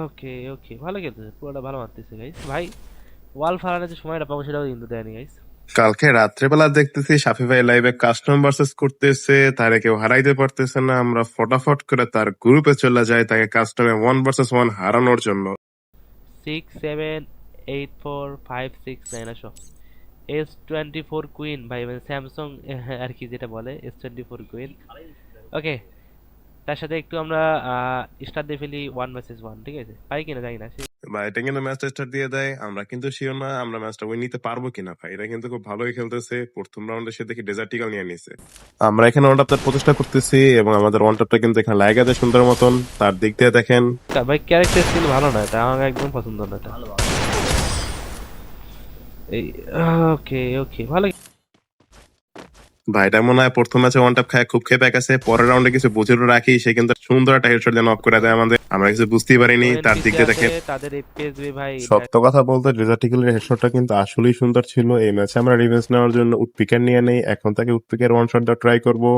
ওকে ওকে, ভালো খেলতেছে, পুরোটা ভালো মারতেছে গাইস। ভাই ওয়াল ফালানোর যে সময়টা পাবো সেটাও কিন্তু দেয়নি গাইস। কালকে রাত্রেবেলা দেখতেছি সাফি ভাই লাইভে কাস্টম ভার্সেস করতেছে, তারে কেউ হারাইতে পারতেছে না। আমরা ফটাফট করে তার গ্রুপে চলে যাই তাকে কাস্টমে 1 ভার্সেস 1 হারানোর জন্য। 6 7 8 4 5 6 9 আসো। S24 কুইন ভাই, মানে স্যামসাং আর কি যেটা বলে S24 কুইন। ওকে, তার সাথে একটু আমরা স্টার দিয়ে ফেলি 1 ভার্সেস 1, ঠিক আছে? পাই কিনা জানি না। বা এটা কিন্তু ম্যাচটা স্টার্ট দিয়ে দেয়, আমরা কিন্তু শিওর না আমরা ম্যাচটা উইন নিতে পারবো কিনা। ভাই এটা কিন্তু খুব ভালোই খেলতেছে, প্রথম রাউন্ডে সে দেখি ডেজার্টিকাল নিয়ে নিছে। আমরা এখানে ওয়ান টপটার প্রচেষ্টা করতেছি এবং আমাদের ওয়ান টপটা কিন্তু এখানে লাগা যায় সুন্দর মতন। তার দিক দিয়ে দেখেন ভাই ক্যারেক্টার স্কিল ভালো না, এটা আমার একদম পছন্দ না এটা। এই ওকে ওকে, ভালো। ভাইটা মনে হয় প্রথম ম্যাচে ওয়ান টপ খায় খুব খেপে গেছে, পরের রাউন্ডে কিছু বুঝেও রাখি, সে কিন্তু সুন্দর একটা হেডশট দিয়ে নক করে দেয় আমাদের। আমরা কিছু বুঝতেই পারিনি। তার দিক এনপিসি দিয়ে আছে দেখেন তাদের এফপিএস ভাই। সত্য কথা বলতে ডেজার্টিক্যালের হেডশটটা কিন্তু আসলেই সুন্দর ছিল। এই ম্যাচে আমরা রিভেঞ্জ নেওয়ার জন্য উডপিকার নিয়ে নেই, এখন তাকে উডপিকের ওয়ান শট দেওয়া ট্রাই করবো।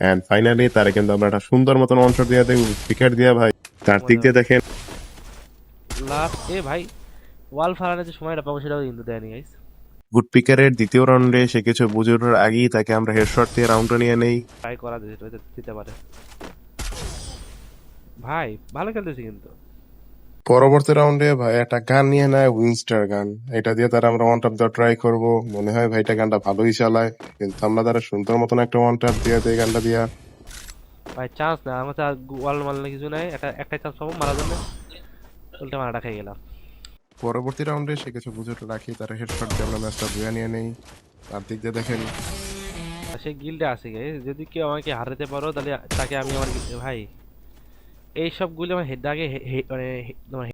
এন্ড ফাইনালি তারে কিন্তু আমরা একটা সুন্দর মতন ওয়ান শট দিয়ে দেই উডপিকার দিয়া ভাই। তার দিক দিয়ে দেখেন লাস্ট ভাই ওয়াল ফালানোর যে সময়টা পাবো সেটাও কিন্তু দেয়নি গাইস। উডপিকারের দ্বিতীয় রাউন্ডে সে কিছু বুঝে ওঠার আগেই তাকে আমরা হেডশট দিয়ে রাউন্ডটা নিয়ে নেই। ট্রাই করা দিতে পারে। ভাই ভালো খেলতেছি কিন্তু। পরবর্তী রাউন্ডে ভাই একটা গান নিয়ে নেয়, উইনস্টার গান। এটা দিয়ে তারা আমরা ওয়ান টপ দেওয়া ট্রাই করবো। মনে হয় ভাইটা গানটা ভালোই চালায়, কিন্তু আমরা তারা সুন্দর মতন একটা ওয়ান টপ দিয়ে দেই গানটা দিয়া। ভাই চান্স না আমার, ওয়াল মারলে কিছু নাই, একটাই চান্স পাবো মারার জন্য, উল্টা মারাটা খেয়ে গেলাম। পরবর্তী রাউন্ডে সে কিছু বুঝে ওঠা রাখি, তারা হেডশট দিয়ে আমরা ম্যাচটা বুয়া নিয়ে নেই। তার দিক দিয়ে দেখেন সে গিল্ডে আছে গাইস, যদি কেউ আমাকে হারাতে পারো তাহলে তাকে আমি আমার ভাই এই সবগুলো আমার হেড আগে মানে তোমার